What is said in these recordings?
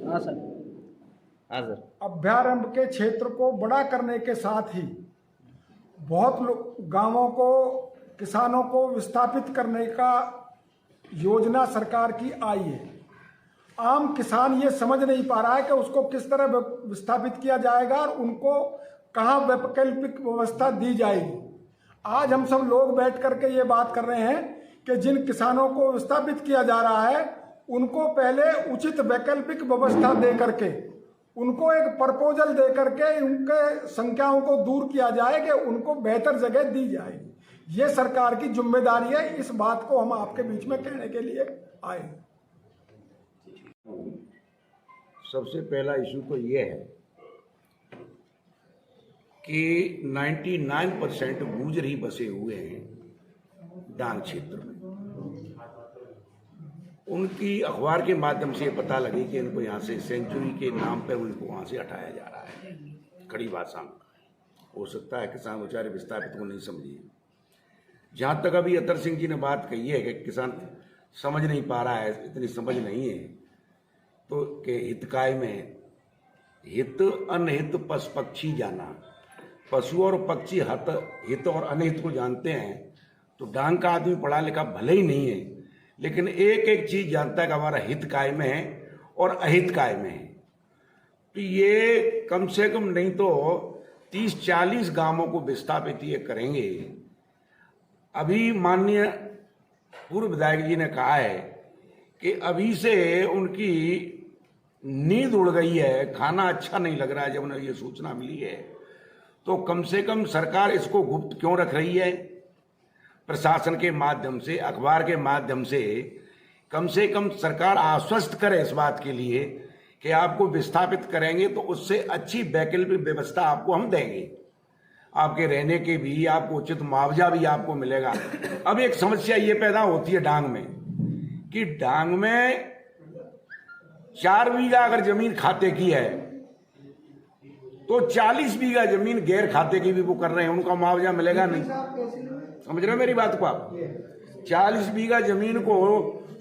हाँ सर। हाँ सर। अभ्यारण्य के क्षेत्र को बड़ा करने के साथ ही बहुत गांवों को, किसानों को विस्थापित करने का योजना सरकार की आई है। आम किसान ये समझ नहीं पा रहा है कि उसको किस तरह विस्थापित किया जाएगा और उनको कहाँ वैकल्पिक व्यवस्था दी जाएगी। आज हम सब लोग बैठ करके ये बात कर रहे हैं कि जिन किसानों को विस्थापित किया जा रहा है उनको पहले उचित वैकल्पिक व्यवस्था दे करके, उनको एक प्रपोजल दे करके उनके संख्याओं को दूर किया जाए कि उनको बेहतर जगह दी जाएगी। ये सरकार की जिम्मेदारी है। इस बात को हम आपके बीच में कहने के लिए आए। सबसे पहला इशू तो ये है कि 99% गुर्जर ही बसे हुए हैं डांग क्षेत्र में। उनकी अखबार के माध्यम से पता लगे कि इनको यहाँ से सेंचुरी के नाम पर उनको वहाँ से हटाया जा रहा है। कड़ी भाषा में हो सकता है किसान बेचारे विस्थापित को नहीं समझिए। जहाँ तक अभी अतर सिंह जी ने बात कही है कि किसान समझ नहीं पा रहा है, इतनी समझ नहीं है, तो के हितकाय में हित अनहित पशु पक्षी जाना, पशु और पक्षी हित और अनहित को जानते हैं। तो डांग का आदमी पढ़ा लिखा भले ही नहीं है, लेकिन एक एक चीज जानता है कि हमारा हित काय में है और अहित काय में है। तो ये कम से कम नहीं तो 30-40 गांवों को विस्थापित ये करेंगे। अभी माननीय पूर्व विधायक जी ने कहा है कि अभी से उनकी नींद उड़ गई है, खाना अच्छा नहीं लग रहा है। जब उन्हें ये सूचना मिली है तो कम से कम सरकार इसको गुप्त क्यों रख रही है? प्रशासन के माध्यम से, अखबार के माध्यम से कम सरकार आश्वस्त करे इस बात के लिए कि आपको विस्थापित करेंगे तो उससे अच्छी वैकल्पिक व्यवस्था आपको हम देंगे, आपके रहने के भी, आपको उचित मुआवजा भी आपको मिलेगा। अब एक समस्या ये पैदा होती है डांग में कि डांग में 4 बीघा अगर जमीन खाते की है तो 40 बीघा जमीन गैर खाते की भी वो कर रहे हैं, उनका मुआवजा मिलेगा नहीं। समझ रहे हो मेरी बात को आप? 40 बीघा जमीन को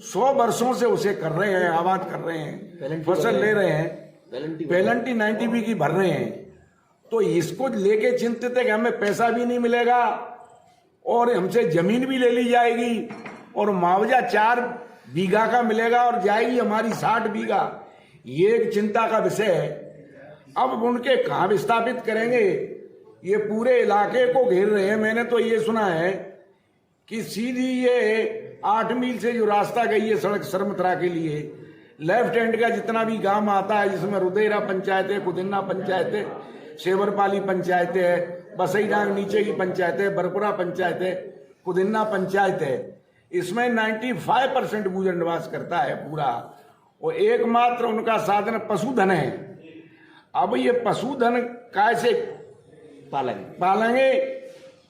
100 वर्षों से उसे कर रहे हैं, आबाद कर रहे हैं, फसल ले रहे हैं, पेनल्टी 90 की भर रहे हैं। तो इसको लेके चिंतित है कि हमें पैसा भी नहीं मिलेगा और हमसे जमीन भी ले ली जाएगी और मुआवजा 4 बीघा का मिलेगा और जाएगी हमारी 60 बीघा। ये एक चिंता का विषय है। अब उनके कहाँ विस्थापित करेंगे? ये पूरे इलाके को घेर रहे हैं। मैंने तो ये सुना है कि सीधी ये 8 मील से जो रास्ता गई है सड़क सरमथरा के लिए, लेफ्ट हैंड का जितना भी गांव आता है, जिसमें रुदेरा पंचायत है, कुदिन्ना पंचायत है, सेवरपाली पंचायत है, बसईडांग नीचे की पंचायत है, बरपुरा पंचायत है, कुदिन्ना पंचायत है, इसमें 95% गुर्जर निवास करता है पूरा। और एकमात्र उनका साधन पशुधन है। अब ये पशुधन कैसे पालेंगे?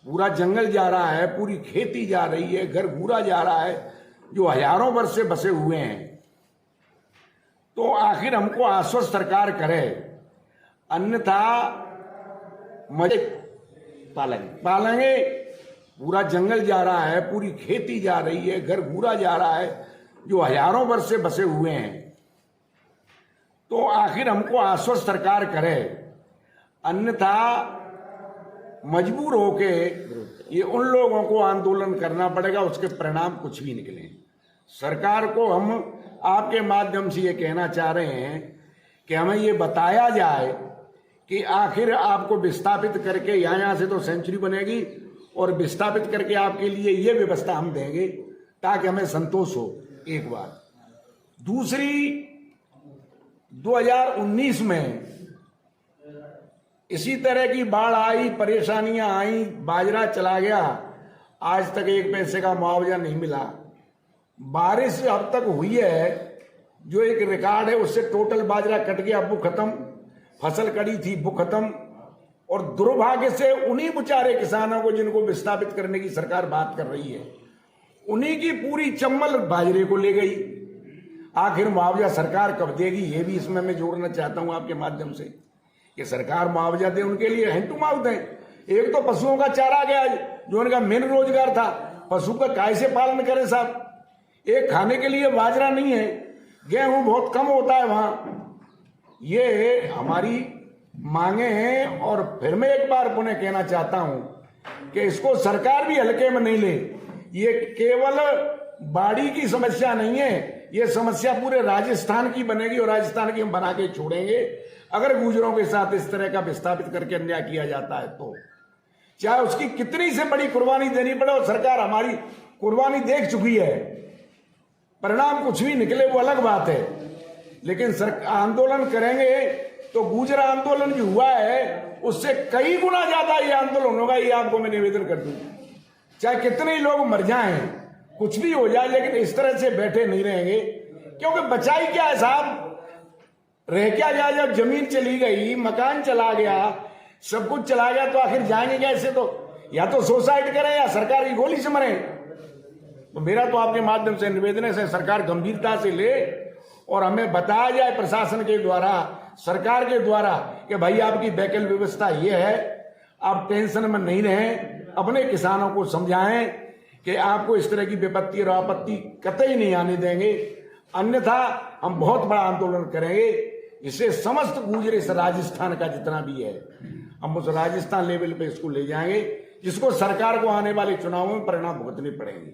पूरा जंगल जा रहा है, पूरी खेती जा रही है, घर घूरा जा रहा है, जो हजारों वर्ष से बसे हुए हैं। तो आखिर हमको आश्वस्त सरकार करे, अन्यथा मजे पालेंगे। पूरा जंगल जा रहा है, पूरी खेती जा रही है, घर घूरा जा रहा है, जो हजारों वर्ष से बसे हुए हैं। तो आखिर हमको आश्वस्त सरकार करे, अन्यथा मजबूर होके ये उन लोगों को आंदोलन करना पड़ेगा, उसके परिणाम कुछ भी निकले। सरकार को हम आपके माध्यम से ये कहना चाह रहे हैं कि हमें ये बताया जाए कि आखिर आपको विस्थापित करके यहाँ से तो सेंचुरी बनेगी और विस्थापित करके आपके लिए ये व्यवस्था हम देंगे ताकि हमें संतोष हो। एक बात। दूसरी, 2019 में इसी तरह की बाढ़ आई, परेशानियां आई, बाजरा चला गया, आज तक 1 पैसे का मुआवजा नहीं मिला। बारिश अब तक हुई है, जो एक रिकॉर्ड है, उससे टोटल बाजरा कट गया, वो खत्म, फसल कड़ी थी वो खत्म। और दुर्भाग्य से उन्हीं बेचारे किसानों को जिनको विस्थापित करने की सरकार बात कर रही है, उन्हीं की पूरी चम्मल बाजरे को ले गई। आखिर मुआवजा सरकार कब देगी? ये भी इसमें मैं जोड़ना चाहता हूं आपके माध्यम से कि सरकार मुआवजा दे, उनके लिए हैंड टू माउथ है। एक तो पशुओं का चारा गया, जो उनका मेन रोजगार था, पशु का कैसे पालन करें साहब? एक खाने के लिए बाजरा नहीं है, गेहूं बहुत कम होता है वहां, ये हमारी मांगे हैं। और फिर मैं एक बार पुनः कहना चाहता हूं कि इसको सरकार भी हल्के में नहीं ले। ये केवल बाड़ी की समस्या नहीं है, ये समस्या पूरे राजस्थान की बनेगी और राजस्थान की हम बना के छोड़ेंगे अगर गुर्जरों के साथ इस तरह का विस्थापित करके अन्याय किया जाता है तो। चाहे उसकी कितनी से बड़ी कुर्बानी देनी पड़े, और सरकार हमारी कुर्बानी देख चुकी है, परिणाम कुछ भी निकले वो अलग बात है, लेकिन आंदोलन करेंगे तो गुर्जर आंदोलन जो हुआ है उससे कई गुना ज्यादा ये आंदोलन होगा। ये आपको मैं निवेदन कर दूं, चाहे कितने ही लोग मर जाएं, कुछ भी हो जाए, लेकिन इस तरह से बैठे नहीं रहेंगे। क्योंकि बचाई क्या है साहब, रह क्या गया? जब जमीन चली गई, मकान चला गया, सब कुछ चला गया, तो आखिर जाएंगे कैसे? तो या तो सुसाइड करें या सरकार की गोली से मरें। तो मेरा तो आपके माध्यम से निवेदन है, सरकार गंभीरता से ले और हमें बताया जाए प्रशासन के द्वारा, सरकार के द्वारा, कि भाई आपकी वैकल्पिक व्यवस्था ये है, आप टेंशन में नहीं रहें, अपने किसानों को समझाएं कि आपको इस तरह की विपत्ति और आपत्ति कतई नहीं आने देंगे, अन्यथा हम बहुत बड़ा आंदोलन करेंगे, जिससे समस्त गुर्जर इस राजस्थान का जितना भी है हम उस राजस्थान लेवल पे इसको ले जाएंगे, जिसको सरकार को आने वाले चुनावों में परिणाम भुगतने पड़ेंगे।